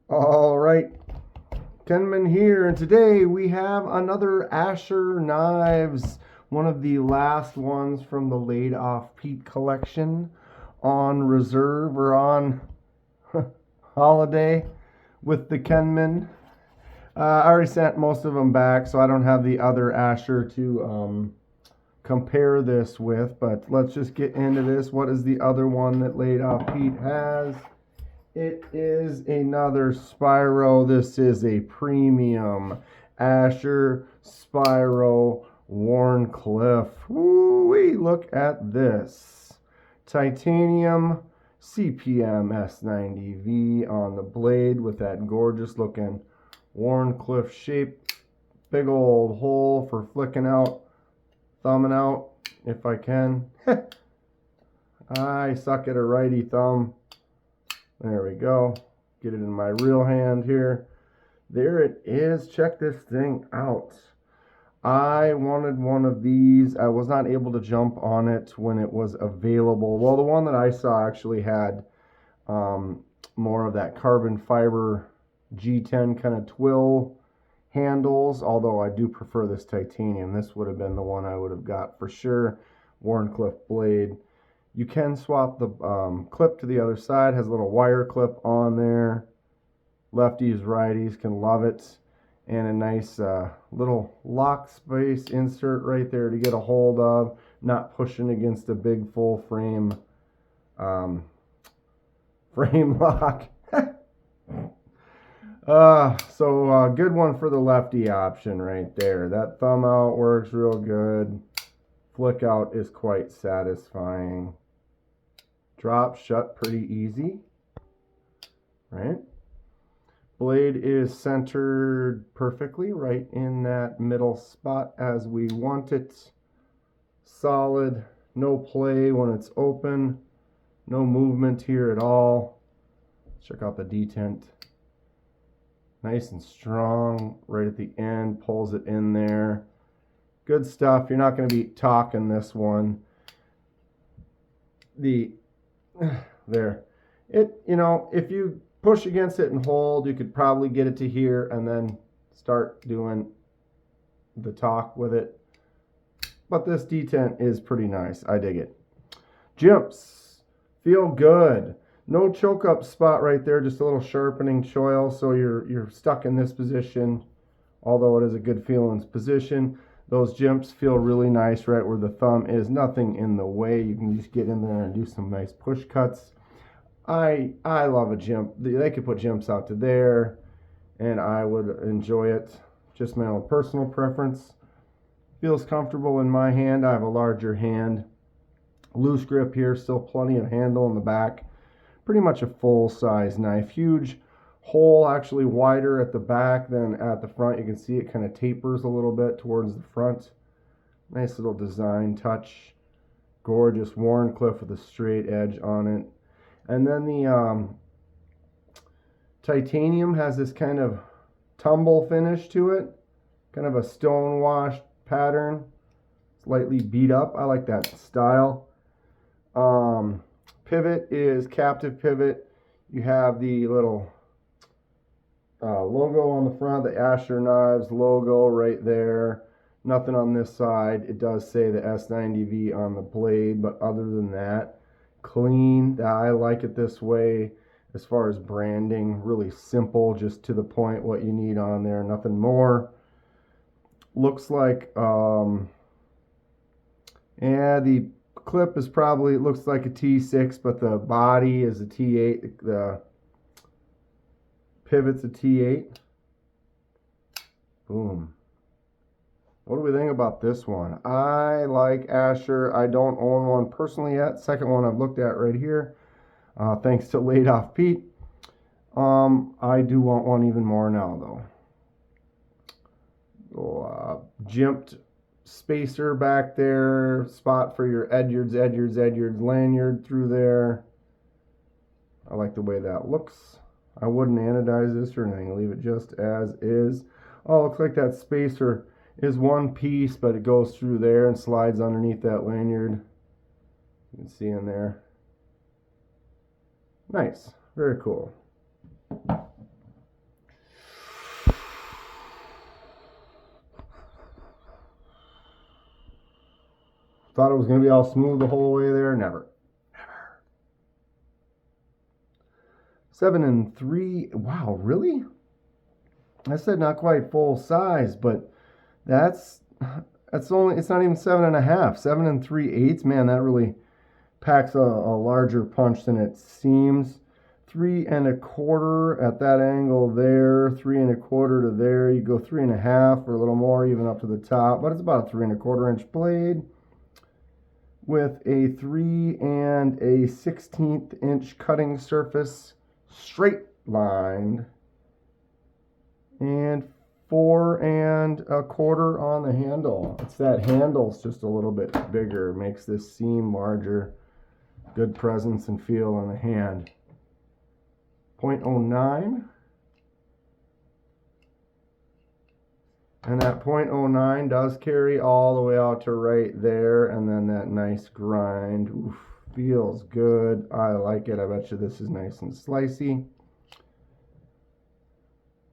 All right, Kenman here, and today we have another Asher Knives, one of the last ones from the Laid Off Pete collection on reserve or on holiday with the Kenman. I already sent most of them back, so I don't have the other Asher to compare this with, but let's just get into this. What is the other one that Laid Off Pete has? It is another Spiro. This is a Premium Asher Spiro Wharncliffe. Woo-wee, look at this. Titanium CPM S90V on the blade with that gorgeous looking Wharncliffe shape. Big old hole for flicking out, thumbing out if I can. I suck at a righty thumb. There we go. Get it in my real hand here. There it is. Check this thing out. I wanted one of these. I was not able to jump on it when it was available. Well, the one that I saw actually had more of that carbon fiber G10 kind of twill handles, although I do prefer this titanium. This would have been the one I would have got for sure. Wharncliffe blade. You can swap the clip to the other side. Has a little wire clip on there. Lefties, righties can love it. And a nice little lock space insert right there to get a hold of. Not pushing against a big full frame frame lock. So good one for the lefty option right there. That thumb out works real good. Flick out is quite satisfying. Drop shut pretty easy, right? Blade is centered perfectly right in that middle spot as we want it. Solid, no play when it's open, no movement here at all. Check out the detent. Nice and strong right at the end, pulls it in there. Good stuff. You're not going to be talking this one. There. If you push against it and hold, you could probably get it to here and then start doing the talk with it. But this detent is pretty nice. I dig it. Jimps. Feel good. No choke up spot right there, just a little sharpening choil, so you're stuck in this position, although it is a good feeling position. Those jimps feel really nice right where the thumb is. Nothing in the way. You can just get in there and do some nice push cuts. I love a jimp. They could put jimps out to there, and I would enjoy it. Just my own personal preference. Feels comfortable in my hand. I have a larger hand. Loose grip here. Still plenty of handle in the back. Pretty much a full-size knife. Huge hole, actually wider at the back than at the front. You can see it kind of tapers a little bit towards the front. Nice little design touch. Gorgeous Wharncliffe with a straight edge on it. And then the titanium has this kind of tumble finish to it. Kind of a stone wash pattern. Slightly beat up. I like that style. Pivot is captive pivot. You have the little logo on the front, the Asher Knives logo right there. Nothing on this side. It does say the S90V on the blade, but other than that, clean. I like it this way. As far as branding, really simple, just to the point what you need on there, nothing more. Looks like, the clip is probably, looks like a T6, but the body is a T8. The pivot's a T8. Boom. What do we think about this one? I like Asher. I don't own one personally yet. Second one I've looked at right here. Thanks to Laid Off Pete. I do want one even more now though. Jimped spacer back there. Spot for your Edyards lanyard through there. I like the way that looks. I wouldn't anodize this or anything. Leave it just as is. Oh, looks like that spacer is one piece, but it goes through there and slides underneath that lanyard. You can see in there. Nice. Very cool. Thought it was going to be all smooth the whole way there. Never. 7 and 3. Wow, really? I said not quite full size, but that's only, it's not even 7.5. 7 and 3/8. Man, that really packs a larger punch than it seems. 3 1/4 at that angle there. 3 1/4 to there. You go 3 1/2 or a little more, even up to the top, but it's about a 3 1/4 inch blade with a 3 1/16 inch cutting surface, straight lined, and 4 1/4 on the handle. It's that handle's just a little bit bigger, makes this seam larger. Good presence and feel on the hand. 0.09. And that 0.09 does carry all the way out to right there, and then that nice grind. Oof, feels good. I like it. I bet you this is nice and slicey.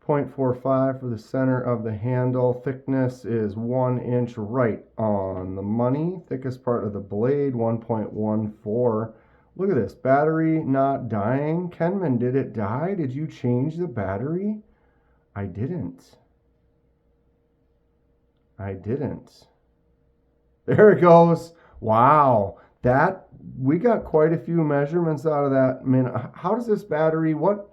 0.45 for the center of the handle. Thickness is 1 inch right on the money. Thickest part of the blade, 1.14. Look at this. Battery not dying. Kenman, did it die? Did you change the battery? I didn't. There it goes. Wow. That, we got quite a few measurements out of that. I mean, how does this battery, what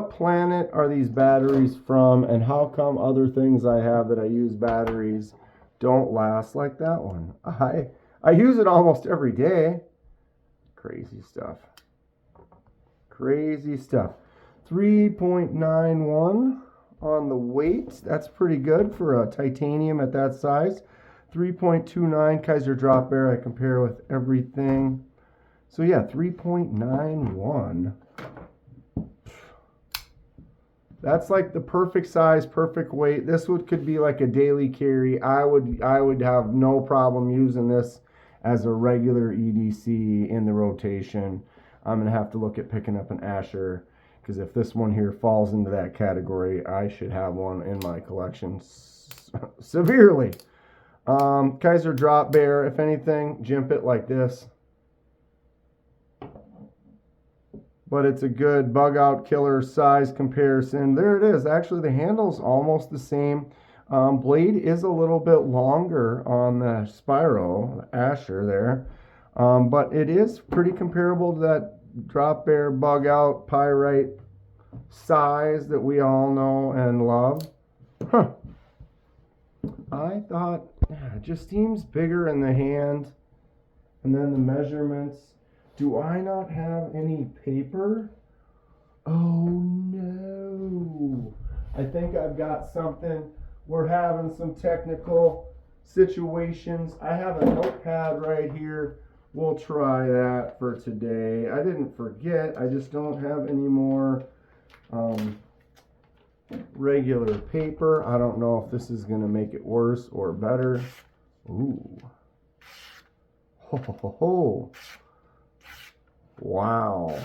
planet are these batteries from, and how come other things I have that I use batteries don't last like that one? I use it almost every day. Crazy stuff. Crazy stuff. 3.91 on the weight. That's pretty good for a titanium at that size. 3.29 Kaiser drop bear. I compare with everything. So yeah, 3.91. That's like the perfect size, perfect weight. This could be like a daily carry. I would have no problem using this as a regular EDC in the rotation. I'm going to have to look at picking up an Asher, because if this one here falls into that category, I should have one in my collection severely. Kaiser drop bear, if anything, jimp it like this. But it's a good bug out killer size comparison. There it is. Actually, the handle's almost the same. Blade is a little bit longer on the Spiro, the Asher there. But it is pretty comparable to that drop bear bug out pyrite size that we all know and love. Huh. I thought, it just seems bigger in the hand. And then the measurements. Do I not have any paper? Oh no. I think I've got something. We're having some technical situations. I have a notepad right here. We'll try that for today. I didn't forget. I just don't have any more regular paper. I don't know if this is going to make it worse or better. Ooh. Ho, ho, ho, ho. Wow.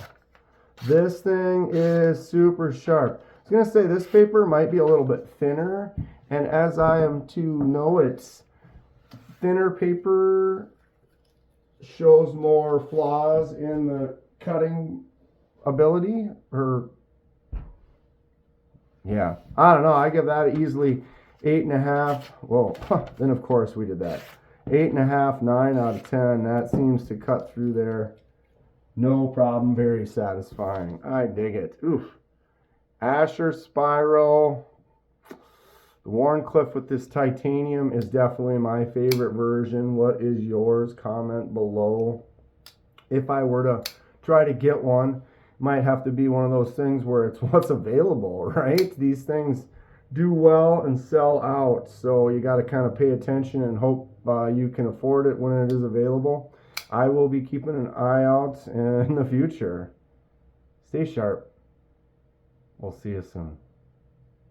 This thing is super sharp. I was going to say this paper might be a little bit thinner, and as I am to know, it's thinner paper shows more flaws in the cutting ability, or yeah, I don't know. I give that easily 8.5. Well, then of course we did that. 8.5, 9 out of 10. That seems to cut through there. No problem. Very satisfying. I dig it. Oof. Asher Spiro. The Warncliffe with this titanium is definitely my favorite version. What is yours? Comment below. If I were to try to get one, might have to be one of those things where it's what's available, right? These things do well and sell out, so you got to kind of pay attention and hope you can afford it when it is available. I will be keeping an eye out in the future. Stay sharp. We'll see you soon.